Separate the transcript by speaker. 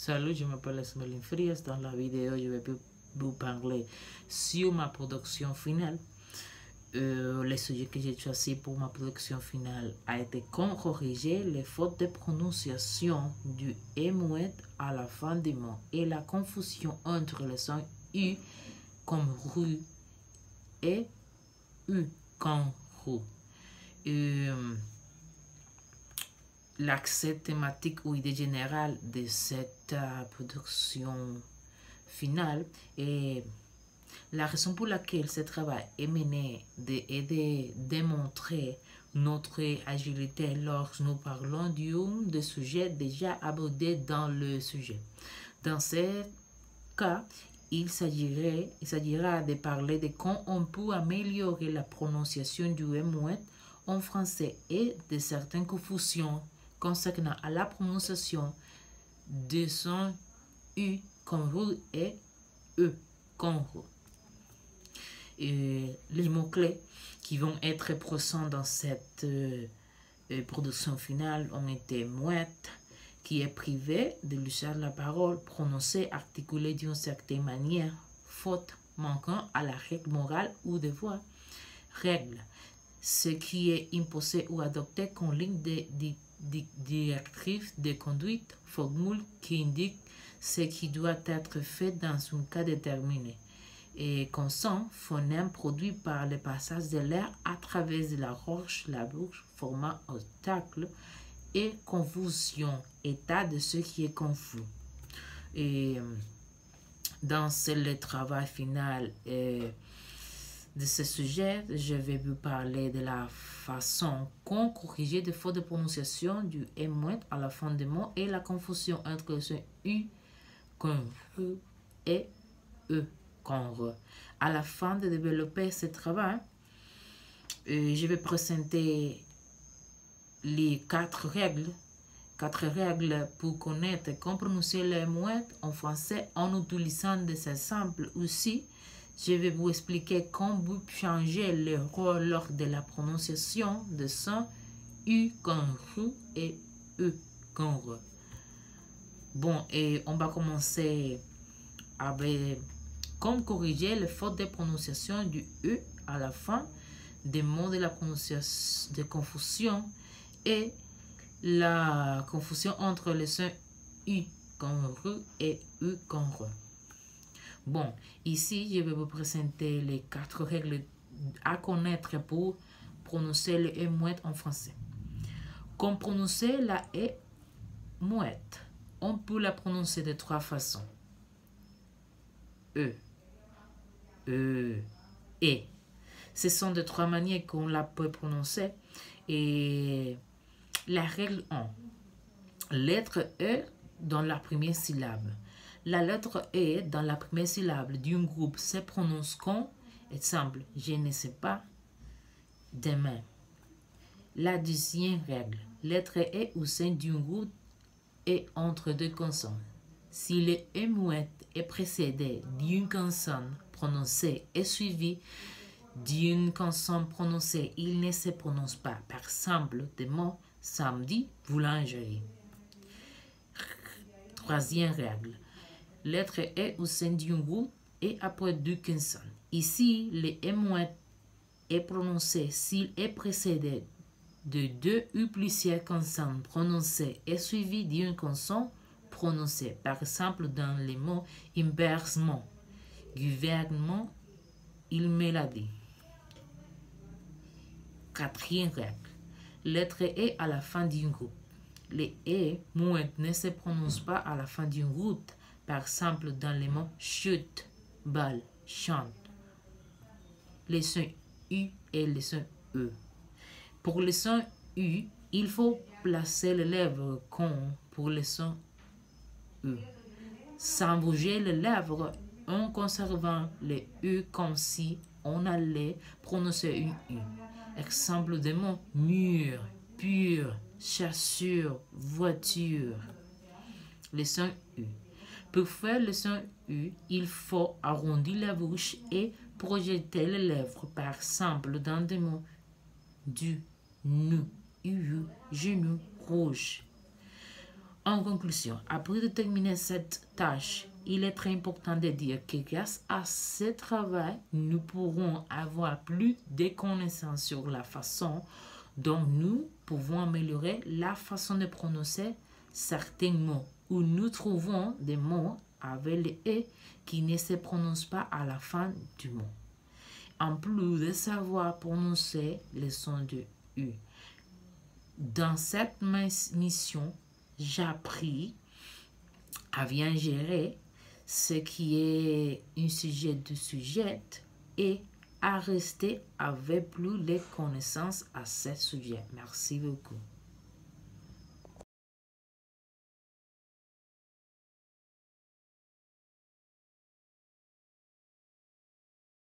Speaker 1: Salut, je m'appelle Esmeralyn Frias. Dans la vidéo, je vais vous parler sur ma production finale. Le sujet que j'ai choisi pour ma production finale a été comment corriger les fautes de prononciation du « et » muet à la fin du mot et la confusion entre le son « u » comme « rue » et « u » comme « rue ». L'accès thématique ou idée générale de cette production finale est la raison pour laquelle ce travail est mené est de démontrer notre agilité lorsque nous parlons d'un des sujets déjà abordés dans le sujet. Dans ce cas, il s'agira de parler de comment on peut améliorer la prononciation du « e » muet en français et de certaines confusions concernant à la prononciation de son U comme RU et E comme RU. Les mots-clés qui vont être présents dans cette production finale ont été muette, qui est privé de l'usage de la parole, prononcée, articulée d'une certaine manière, faute, manquant à la règle morale ou de voix, règle, ce qui est imposé ou adopté comme ligne directrice de conduite, formule qui indique ce qui doit être fait dans un cas déterminé, et consonne, phonème produit par le passage de l'air à travers la roche, la bouche, formant obstacle, et confusion, état de ce qui est confus. Et dans le travail final de ce sujet, je vais vous parler de la façon qu'on corriger des fautes de prononciation du « e » muet à la fin des mots et la confusion entre le « u » comme « ru » et « e » comme « re ». À la fin de développer ce travail, je vais présenter les quatre règles pour connaître comment prononcer le « muet » en français en utilisant des exemples aussi. Je vais vous expliquer comment vous changer le rôle lors de la prononciation de son U comme RU et E comme RE. Bon, et on va commencer avec comment corriger les fautes de prononciation du E à la fin des mots de la prononciation de confusion et la confusion entre les sons U comme RU et U comme RE. Bon, ici, je vais vous présenter les quatre règles à connaître pour prononcer le « e » muet en français. Comme prononcer la « e » muette, on peut la prononcer de trois façons. E, E, E. Ce sont de trois manières qu'on la peut prononcer. Et la règle 1, lettre E dans la première syllabe. La lettre E dans la première syllabe d'un groupe se prononce comme, exemple, je ne sais pas, demain. La deuxième règle, lettre E au sein d'un groupe est entre deux consonnes. Si le E muet est précédé d'une consonne prononcée et suivi d'une consonne prononcée, il ne se prononce pas. Par exemple, des mots samedi, boulangerie. Troisième règle. Lettre E au sein d'un groupe et après deux consonnes. Ici, le E muet est prononcé s'il est précédé de deux ou plusieurs consonnes prononcées et suivi d'une consonne prononcée. Par exemple, dans les mots inversement, gouvernement, il me l'a dit. Quatrième règle. Lettre E à la fin d'un groupe. Le E muet ne se prononce pas à la fin d'une route. Par exemple, dans les mots chute, balle, chante. Les sons U et les sons E. Pour les sons U, il faut placer les lèvres comme pour les sons E. Sans bouger les lèvres, en conservant les U comme si on allait prononcer un U. Exemple des mots mur, pur, chassure, voiture. Les sons U. Pour faire le son U, il faut arrondir la bouche et projeter les lèvres, par exemple dans des mots du, nu, genou, rouge. En conclusion, après de terminer cette tâche, il est très important de dire que grâce à ce travail, nous pourrons avoir plus de connaissances sur la façon dont nous pouvons améliorer la façon de prononcer certains mots, où nous trouvons des mots avec les « e » qui ne se prononcent pas à la fin du mot. En plus de savoir prononcer le son de « u ». Dans cette mission, j'ai appris à bien gérer ce qui est un sujet de sujet et à rester avec plus de connaissances à ce sujet. Merci beaucoup.